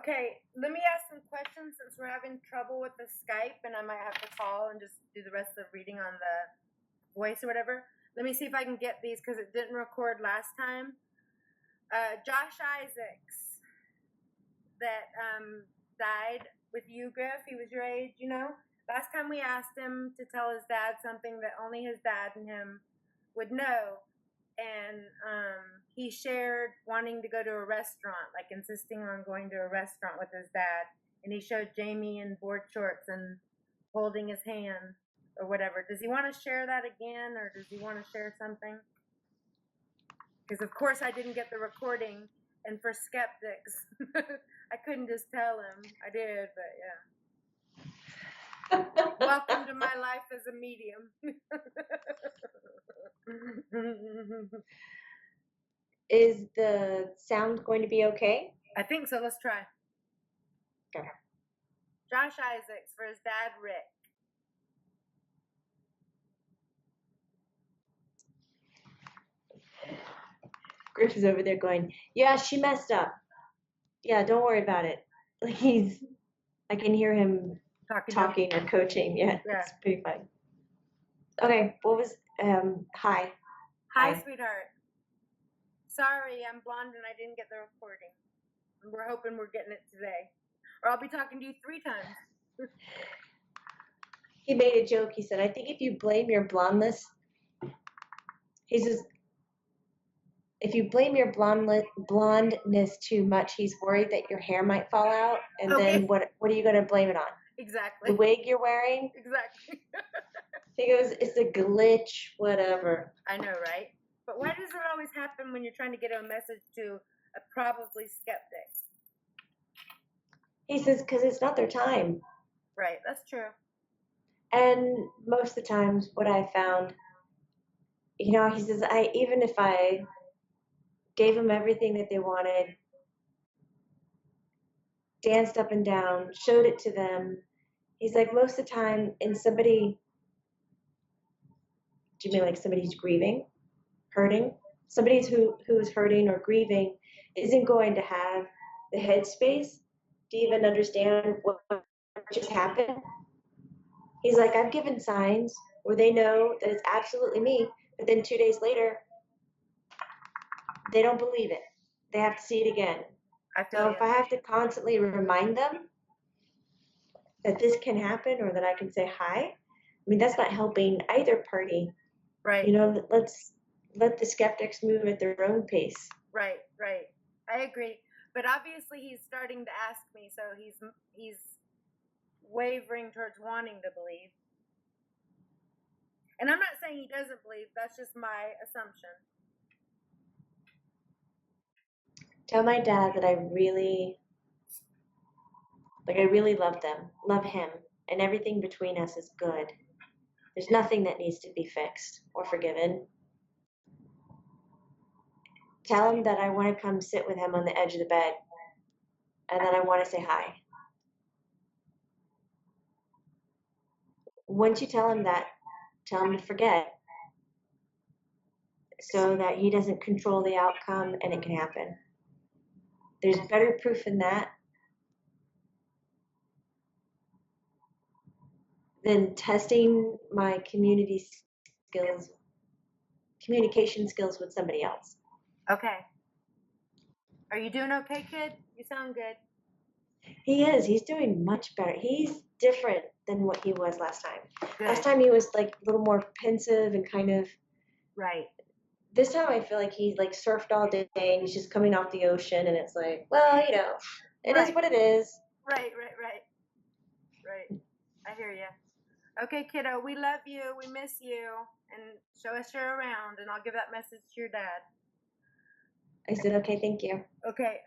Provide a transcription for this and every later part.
Okay, let me ask some questions since we're having trouble with the Skype and I might have to call and just do the rest of the reading on the voice or whatever. Let me see if I can get these because it didn't record last time. Josh Isaacs that died with you, Griff. He was your age, you know. Last time we asked him to tell his dad something that only his dad and him would know. And he shared wanting to go to a restaurant, like insisting on going to a restaurant with his dad. And he showed Jamie in board shorts and holding his hand or whatever. Does he want to share that again, or does he want to share something? Because, of course, I didn't get the recording. And for skeptics, I couldn't just tell him. I did, but yeah. Welcome to my life as a medium. Is the sound going to be okay? I think so. Let's try. Okay. Josh Isaacs for his dad, Rick. Griff is over there going, yeah, she messed up. Yeah, don't worry about it. Like I can hear him talking or coaching. Yeah, it's pretty fun. Okay, what was, hi. Hi, sweetheart. Sorry, I'm blonde and I didn't get the recording. We're hoping we're getting it today. Or I'll be talking to you 3 times. He made a joke. He said, I think if you blame your blondness, he says, if you blame your blondness too much, he's worried that your hair might fall out. And then what are you going to blame it on? Exactly. The wig you're wearing? Exactly. He goes, it's a glitch, whatever. I know, right? But why does it always happen when you're trying to get a message to a probably skeptic? He says, because it's not their time. Right, that's true. And most of the times what I found, you know, he says, even if I gave them everything that they wanted, danced up and down, showed it to them, he's like, most of the time in somebody, do you mean like somebody who's grieving, hurting? Somebody who's hurting or grieving isn't going to have the headspace to even understand what just happened. He's like, I've given signs where they know that it's absolutely me, but then 2 days later, they don't believe it. They have to see it again. So if I have to constantly remind them that this can happen or that I can say hi, I mean, that's not helping either party. Right. You know, let's let the skeptics move at their own pace. Right, right. I agree. But obviously he's starting to ask me, so he's wavering towards wanting to believe. And I'm not saying he doesn't believe, that's just my assumption. Tell my dad that I really love him, and everything between us is good. There's nothing that needs to be fixed or forgiven. Tell him that I want to come sit with him on the edge of the bed, and that I want to say hi. Once you tell him that, tell him to forget, so that he doesn't control the outcome and it can happen. There's better proof in that than testing my communication skills with somebody else. Okay. Are you doing okay, kid? You sound good. He is. He's doing much better. He's different than what he was last time. Good. Last time he was like a little more pensive and kind of. Right. This time I feel like he like surfed all day and he's just coming off the ocean and it's like, well, you know, it is what it is. Right. Right. I hear you. Okay, kiddo, we love you, we miss you, and show us you're around, and I'll give that message to your dad. I said, okay, thank you. Okay,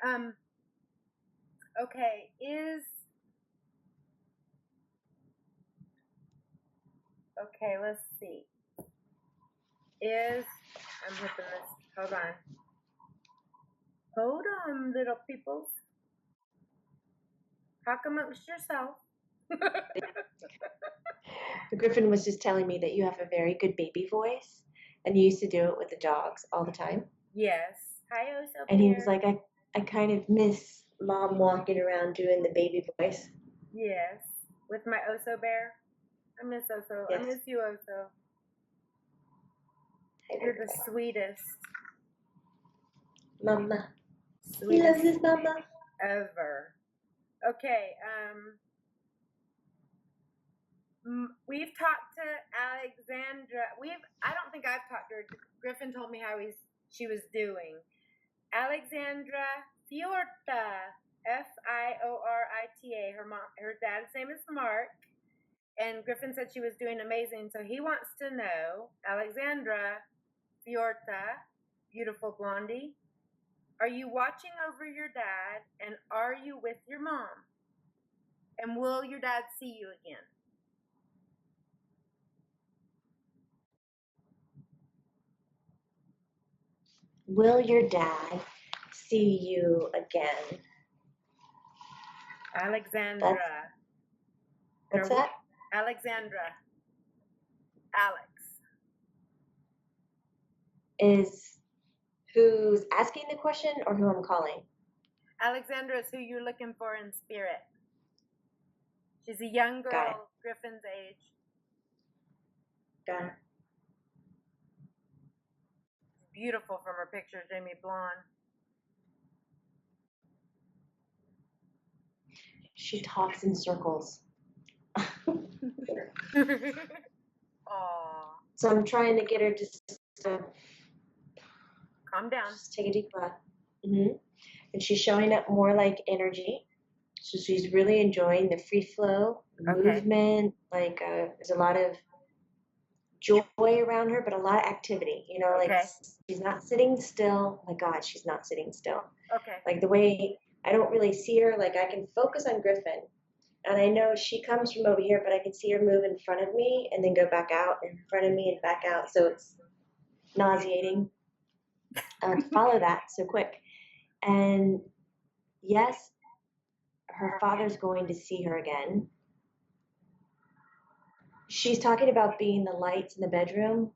let's see. I'm hitting this, hold on, little peoples. Talk amongst yourself. Griffin was just telling me that you have a very good baby voice, and you used to do it with the dogs all the time. Yes. Hi, Oso. And he was like, I kind of miss mom walking around doing the baby voice. Yes. With my Oso bear. I miss Oso. I Yes. miss you, Oso. You're the sweetest. Mama. He Sweetest loves his mama. ever. Okay, we've talked to Alexandra. I don't think I've talked to her. Griffin told me how she was doing. Alexandra Fiorta, Fiorita. Her dad's name is Mark, and Griffin said she was doing amazing. So he wants to know, Alexandra Fiorta, beautiful blondie, are you watching over your dad, and are you with your mom? And will your dad see you again? Will your dad see you again? Alexandra. What's that? Alexandra. Alex. Is who's asking the question or who I'm calling? Alexandra is who you're looking for in spirit. She's a young girl, Griffin's age. Got it. Beautiful from her picture, Jamie Blonde. She talks in circles. Aww. So I'm trying to get her just to Calm down. just take a deep breath. Mm-hmm. And she's showing up more like energy. So she's really enjoying the free flow, movement. Like there's a lot of joy around her, but a lot of activity. You know, like she's not sitting still. Oh my God, she's not sitting still. Okay. Like the way I don't really see her. Like I can focus on Griffin, and I know she comes from over here, but I can see her move in front of me and then go back out, in front of me and back out. So it's nauseating to follow that so quick. And yes, her father's going to see her again. She's talking about being the lights in the bedroom.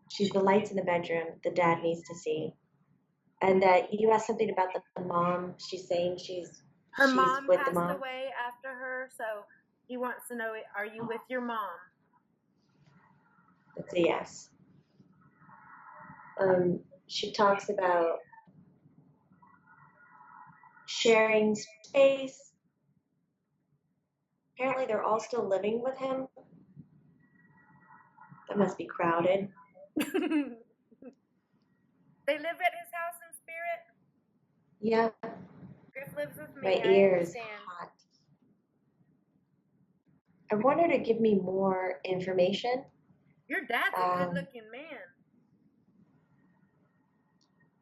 She's the lights in the bedroom the dad needs to see. And that you asked something about the mom. She's saying she's mom with passed the mom. away after her, so he wants to know, are you with your mom? That's a yes. She talks about sharing space. Apparently they're all still living with him. That must be crowded. They live at his house in spirit? Yeah. Griff lives with me. My ear is hot. I want her to give me more information. Your dad's a good-looking man.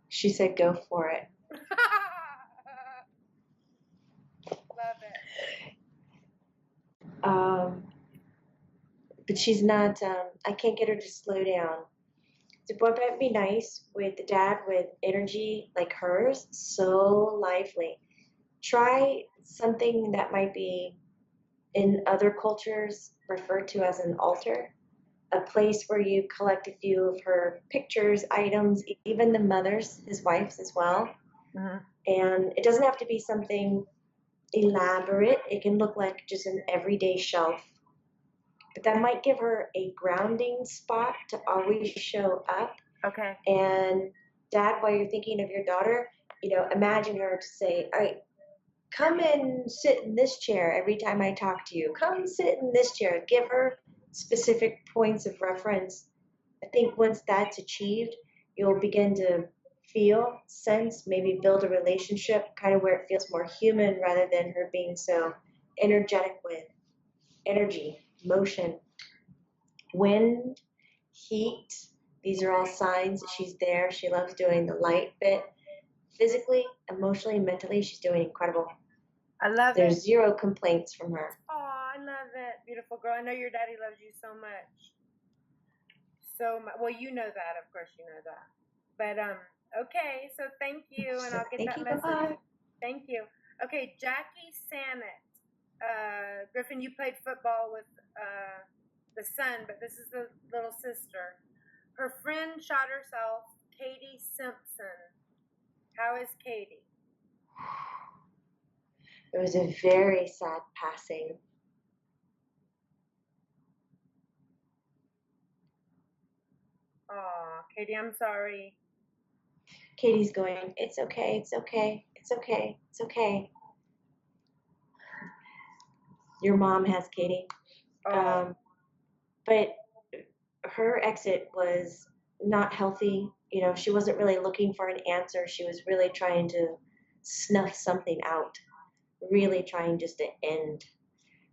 She said, go for it. Love it. But she's not, I can't get her to slow down. So what might be nice with the dad with energy like hers, so lively. Try something that might be in other cultures referred to as an altar, a place where you collect a few of her pictures, items, even the mother's, his wife's as well. Mm-hmm. And it doesn't have to be something elaborate. It can look like just an everyday shelf. But that might give her a grounding spot to always show up. Okay. And Dad, while you're thinking of your daughter, imagine her to say, all right, come and sit in this chair every time I talk to you. Come sit in this chair. Give her specific points of reference. I think once that's achieved, you'll begin to feel, sense, maybe build a relationship kind of where it feels more human rather than her being so energetic with energy, motion, wind, heat. These are all signs that she's there. She loves doing the light bit. Physically, emotionally, mentally, she's doing incredible. I love There's zero complaints from her. Oh, I love it. Beautiful girl. I know your daddy loves you so much. So much. Well, you know that. Of course you know that. But, okay. So thank you. And I'll get that message. Bye-bye. Thank you. Okay, Jackie Sanet. Griffin, you played football with the son, but this is the little sister. Her friend shot herself, Katie Simpson. How is Katie? It was a very sad passing. Aw, Katie, I'm sorry. Katie's going, it's okay, it's okay, it's okay, it's okay. Your mom has Katie. Oh, But her exit was not healthy. You know, she wasn't really looking for an answer. She was really trying to snuff something out, really trying just to end.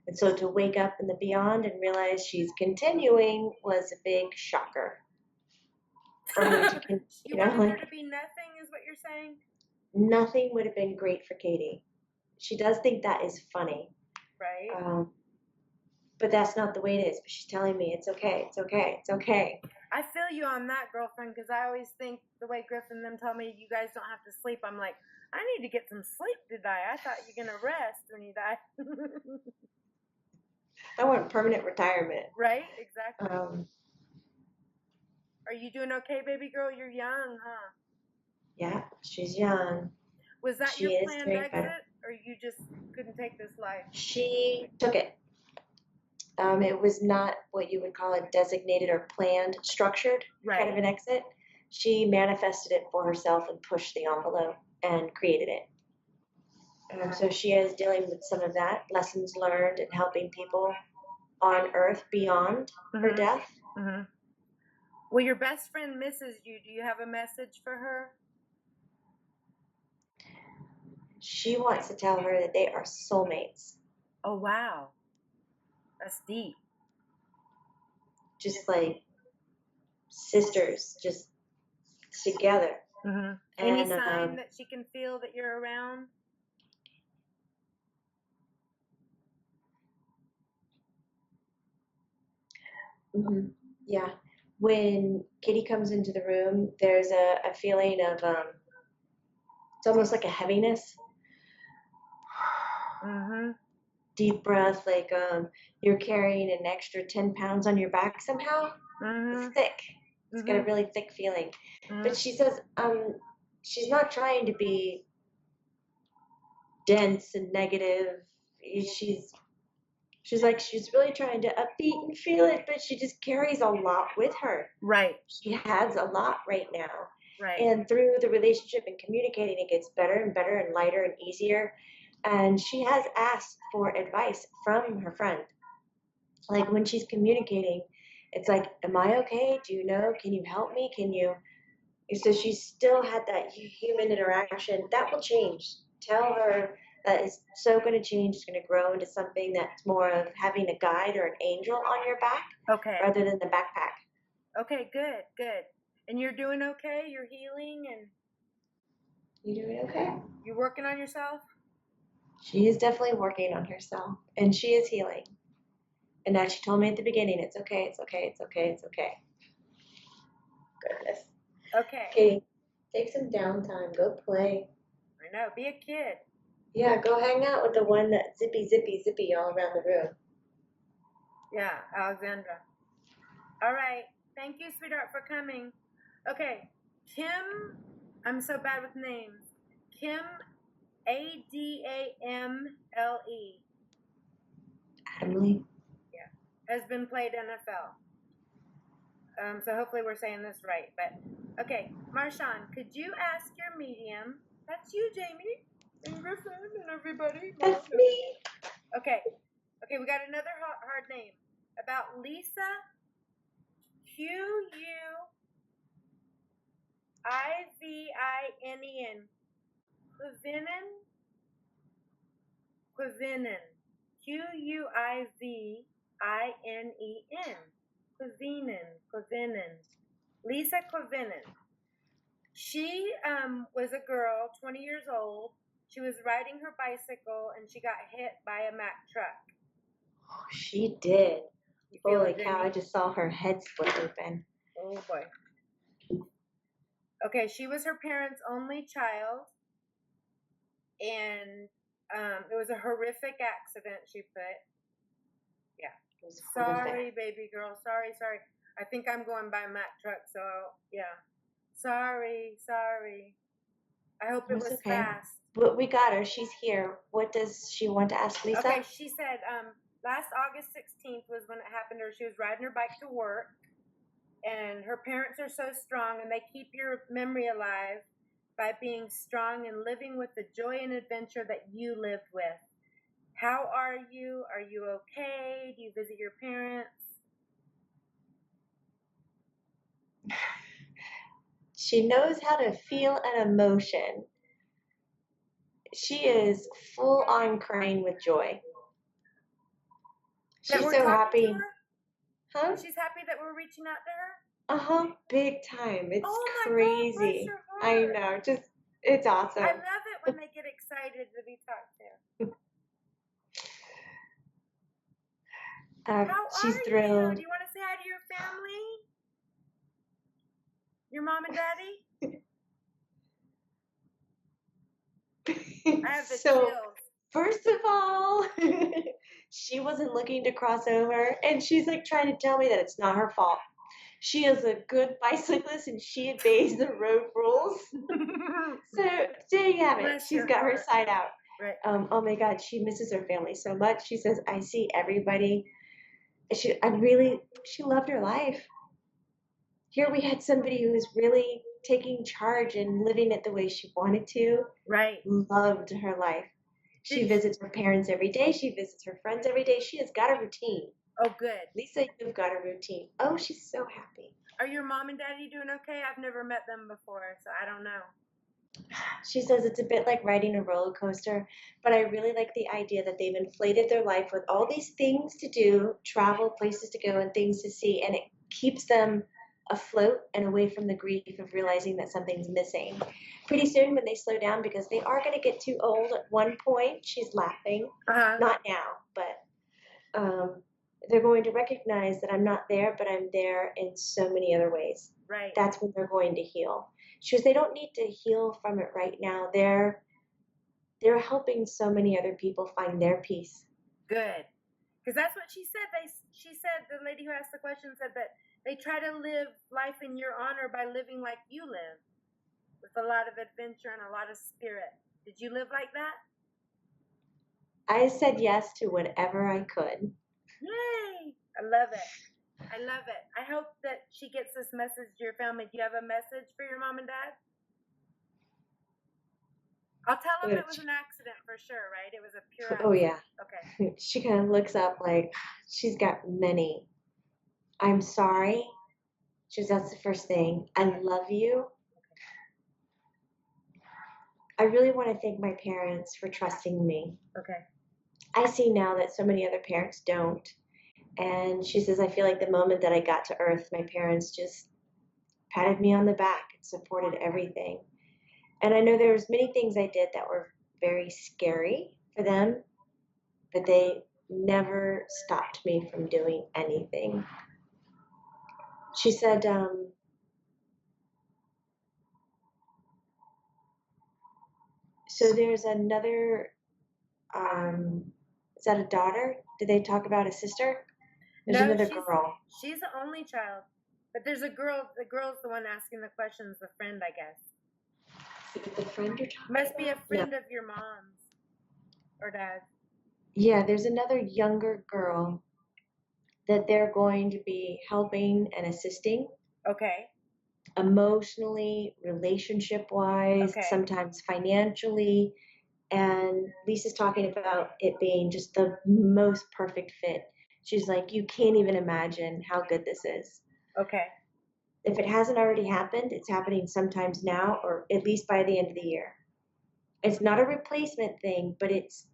And so to wake up in the beyond and realize she's continuing was a big shocker for her to, you you know, wanted there like to be nothing, is what you're saying? nothing would have been great for Katie. She does think that is funny. Right? But that's not the way it is. But she's telling me it's okay, it's okay, it's okay. I feel you on that, girlfriend, because I always think the way Griff and them tell me you guys don't have to sleep. I'm like, I need to get some sleep to die. I thought you're gonna rest when you die. I want permanent retirement. Right? Exactly. Um, Are you doing okay, baby girl? You're young, huh? yeah, she's young. Was that She your is planned doing better. exit, or you just couldn't take this life? She took it. It was not what you would call a designated or planned, structured kind of Right. an exit. She manifested it for herself and pushed the envelope and created it. So she is dealing with some of that, lessons learned and helping people on earth beyond her death. Mm-hmm. Well, your best friend misses you. Do you have a message for her? She wants to tell her that they are soulmates, Oh, wow. That's deep. just like sisters, just together. Mm-hmm. Any And sign that she can feel that you're around? yeah, when Kitty comes into the room, there's a feeling of it's almost like a heaviness. Mm-hmm. Deep breath, like you're carrying an extra 10 pounds on your back somehow. Mm-hmm. It's thick. It's got a really thick feeling. But she says she's not trying to be dense and negative. She's like she's really trying to upbeat and feel it, but she just carries a lot with her. Right. She has a lot right now. Right. And through the relationship and communicating, it gets better and better and lighter and easier. And she has asked for advice from her friend. Like when she's communicating, it's like, am I okay? Do you know? Can you help me? Can you? So she's still had that human interaction. That will change. Tell her that is so going to change. It's going to grow into something that's more of having a guide or an angel on your back Okay. rather than the backpack. Okay, good, good. And you're doing okay? You're healing and You doing okay? you're working on yourself? She is definitely working on herself and she is healing. And as she told me at the beginning, it's okay, it's okay, it's okay, it's okay. Goodness. Okay. Okay, take some downtime. Go play. I know. Be a kid. Yeah, go hang out with the one that zippy all around the room. Yeah, Alexandra. All right. Thank you, sweetheart, for coming. Okay. Kim, I'm so bad with names. Kim, Adamle. Adamly. Yeah. Has been played NFL. So hopefully we're saying this right. But okay, Marshawn, could you ask your medium? That's you, Jamie, and Griffin, and everybody. That's me. Okay, okay, we got another hard name about Lisa Quivinen. Quivinen. Quivinen. Quivinen. Lisa Quivinen. She was a girl, 20 years old. She was riding her bicycle and she got hit by a Mack truck. Oh, she did. Holy cow, Jamie? I just saw her head split open. Oh boy. Okay, she was her parents' only child, and it was a horrific accident, she put. Yeah. Sorry, baby girl. Sorry. I think I'm going by Mack truck, so yeah. Sorry. I hope it That's was okay. fast. But we got her. She's here. What does she want to ask Lisa? Okay, she said last August 16th was when it happened to her. She was riding her bike to work, and her parents are so strong, and they keep your memory alive by being strong and living with the joy and adventure that you lived with. How are you? Are you okay? Do you visit your parents? She knows how to feel an emotion. She is full on crying with joy. That She's we're so talking happy. to her? Huh? She's happy that we're reaching out to her? Uh-huh. Big time. It's Oh my God, bless crazy. your I heart. know. Just, it's awesome. I love it when they get excited to be talked to. How She's are thrilled. you? Do you want to say hi to your family? Your mom and daddy? I have the So, chills. first of all, she wasn't looking to cross over, and she's like trying to tell me that it's not her fault. She is a good bicyclist and she obeys the road rules. So there you have it. Bless She's your got her heart. side out. Right. Oh my God, she misses her family so much. She says, I see everybody. She loved her life. Here we had somebody who was really taking charge and living it the way she wanted to. Right. Loved her life. She visits her parents every day. She visits her friends every day. She has got a routine. Oh, good. Lisa, you've got a routine. Oh, she's so happy. Are your mom and daddy doing okay? I've never met them before, so I don't know. She says it's a bit like riding a roller coaster, but I really like the idea that they've inflated their life with all these things to do, travel, places to go, and things to see, and it keeps them afloat and away from the grief of realizing that something's missing. Pretty soon, when they slow down, because they are going to get too old at one point, she's laughing. Not now, but they're going to recognize that I'm not there, but I'm there in so many other ways. Right. That's when they're going to heal. She goes, they don't need to heal from it right now. They're helping so many other people find their peace. Good. Because that's what she said. She said, the lady who asked the question said that they try to live life in your honor by living like you live, with a lot of adventure and a lot of spirit. Did you live like that? I said yes to whatever I could. Yay! I love it. I love it. I hope that she gets this message to your family. Do you have a message for your mom and dad? I'll tell them it was an accident for sure, right? It was a pure accident. Oh, yeah. Okay. She kind of looks up like she's got many. I'm sorry. She goes, that's the first thing. I love you. I really want to thank my parents for trusting me. Okay. I see now that so many other parents don't. And she says, I feel like the moment that I got to Earth, my parents just patted me on the back and supported everything. And I know there was many things I did that were very scary for them, but they never stopped me from doing anything. She said, so there's another, is that a daughter? Did they talk about a sister? There's another girl. She's the only child. But there's a girl. The girl's the one asking the questions, the friend, I guess. Is it the friend you're talking Must be a about? friend of your mom's or dad's. Yeah, there's another younger girl that they're going to be helping and assisting. Okay. Emotionally, relationship-wise, sometimes financially. And Lisa's talking about it being just the most perfect fit. She's like, you can't even imagine how good this is. Okay. If it hasn't already happened, it's happening sometimes now, or at least by the end of the year. It's not a replacement thing, but it's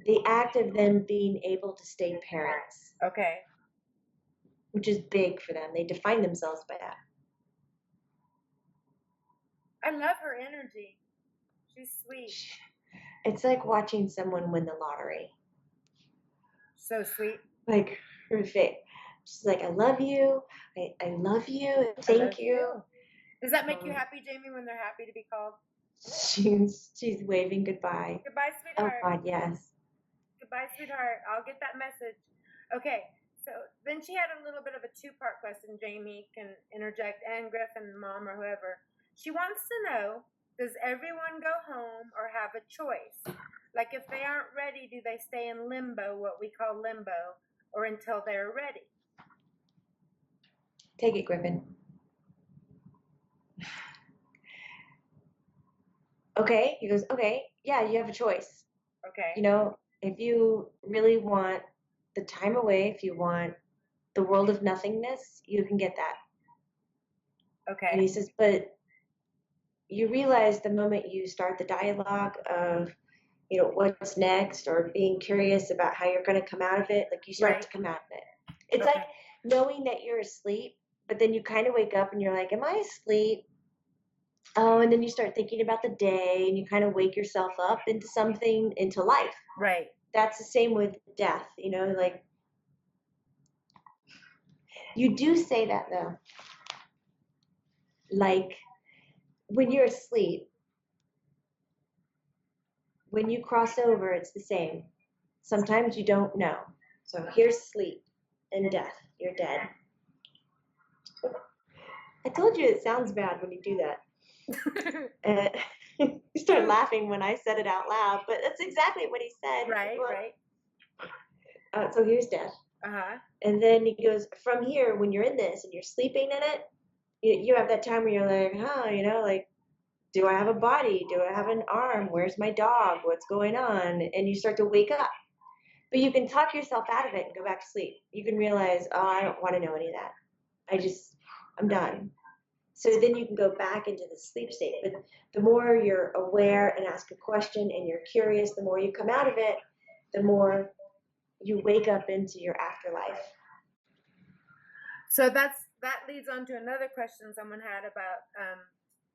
the act of them being able to stay parents. Okay. Which is big for them. They define themselves by that. I love her energy. She's sweet. It's like watching someone win the lottery. So sweet. Like her face. She's like, I love you. I love you. Thank you. Does that make you happy, Jamie, when they're happy to be called? She's waving goodbye. Goodbye, sweetheart. Oh God, yes. Goodbye, sweetheart. I'll get that message. Okay. So then she had a little bit of a two-part question. Jamie can interject, and Griff and Mom or whoever. She wants to know Does everyone go home or have a choice? Like if they aren't ready, do they stay in limbo, what we call limbo, or until they're ready? Take it, Griffin. Okay. He goes, okay, yeah, you have a choice. Okay. You know, if you really want the time away, if you want the world of nothingness, you can get that. And he Okay. says, but you realize the moment you start the dialogue of, you know, what's next or being curious about how you're going to come out of it, like you start to Right. come out of it. It's Okay. like knowing that you're asleep, but then you kind of wake up and you're like, am I asleep? Oh, and then you start thinking about the day and you kind of wake yourself up into something, into life. Right. That's the same with death, you know, like you do say that though. Like when you're asleep, when you cross over, it's the same. Sometimes you don't know. So here's sleep and death. You're dead. I told you it sounds bad when you do that. You start laughing when I said it out loud, but that's exactly what he said. Right. Right. So here's death. Uh-huh. And then he goes, from here, when you're in this and you're sleeping in it, you have that time where you're like, you know, like, do I have a body? Do I have an arm? Where's my dog? What's going on? And you start to wake up. But you can talk yourself out of it and go back to sleep. You can realize, oh, I don't want to know any of that. I'm done. So then you can go back into the sleep state. But the more you're aware and ask a question and you're curious, the more you come out of it, the more you wake up into your afterlife. So that leads on to another question someone had about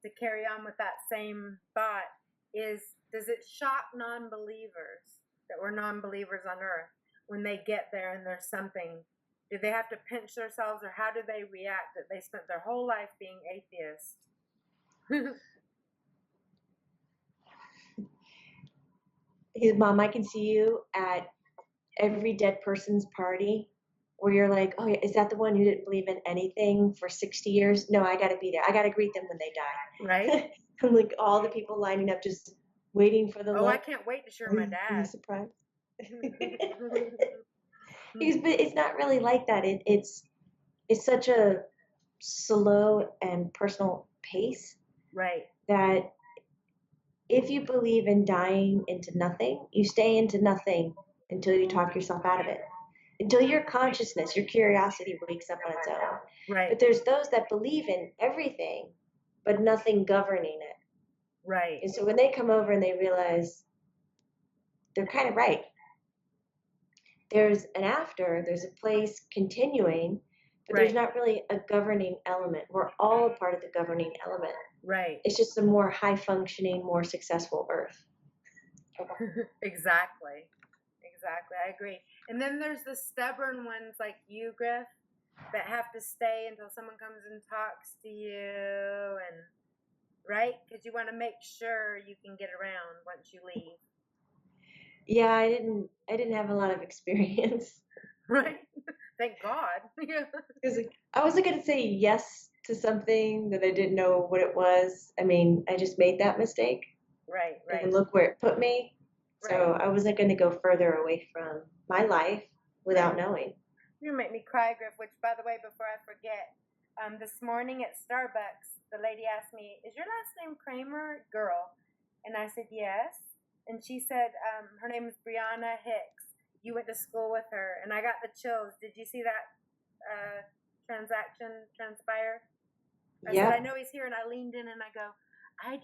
to carry on with that same thought is, does it shock non-believers that we're non-believers on earth when they get there and there's something? Do they have to pinch themselves, or how do they react that they spent their whole life being atheists? His mom, I can see you at every dead person's party where you're like, oh, yeah, is that the one who didn't believe in anything for 60 years? No, I got to be there. I got to greet them when they die. Right? And like all the people lining up just waiting for the Oh, look. I can't wait to share my Are dad. you surprised? But it's not really like that. It's such a slow and personal pace. Right. That if you believe in dying into nothing, you stay into nothing until you talk yourself out of it. Until your consciousness, your curiosity wakes up on its own. Right. But there's those that believe in everything, but nothing governing it. Right. And so when they come over and they realize they're kind of right, there's an after, there's a place continuing, but there's not really a governing element. We're all a part of the governing element. Right. It's just a more high functioning, more successful Earth. Exactly. I agree. And then there's the stubborn ones like you, Griff, that have to stay until someone comes and talks to you, and right, because you want to make sure you can get around once you leave. Yeah, I didn't have a lot of experience. Right. Thank God. Because I wasn't going to say yes to something that I didn't know what it was. I mean, I just made that mistake. Right. And look where it put me. So I wasn't going to go further away from my life without knowing. You make me cry, Griff, which, by the way, before I forget, this morning at Starbucks, the lady asked me, is your last name Kramer? Girl. And I said, yes. And she said, her name is Brianna Hicks. You went to school with her. And I got the chills. Did you see that transaction transpire? I said, I know he's here. And I leaned in and I go, I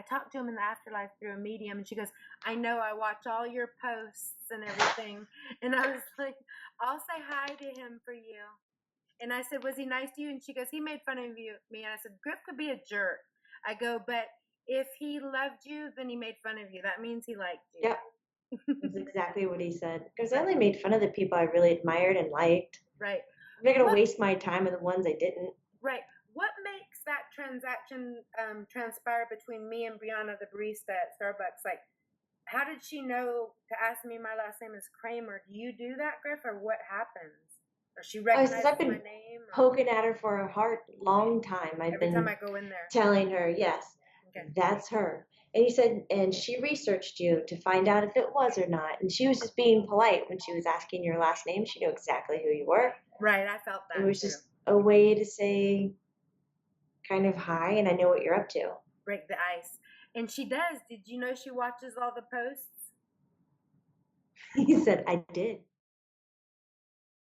talked to him in the afterlife through a medium. And she goes, I know, I watch all your posts and everything. And I was like, I'll say hi to him for you. And I said, was he nice to you? And she goes, he made fun of me. And I said, Griff could be a jerk. I go, but if he loved you, then he made fun of you. That means he liked you. Yeah, that's exactly what he said. Because I only made fun of the people I really admired and liked. Right. I'm not going to waste my time on the ones I didn't. Right. What makes that transaction transpire between me and Brianna, the barista at Starbucks? Like, how did she know to ask me my last name is Kramer? Do you do that, Griff, or what happens? Or she recognizes I've been my name? Poking at her for a long time. Every time I go in there. Telling her, yes. Okay. That's her. And he said, and she researched you to find out if it was or not. And she was just being polite when she was asking your last name. She knew exactly who you were. Right, I felt that It was too. just a way to say kind of hi, and I know what you're up to. Break the ice. And she does. Did you know she watches all the posts? He said, I did.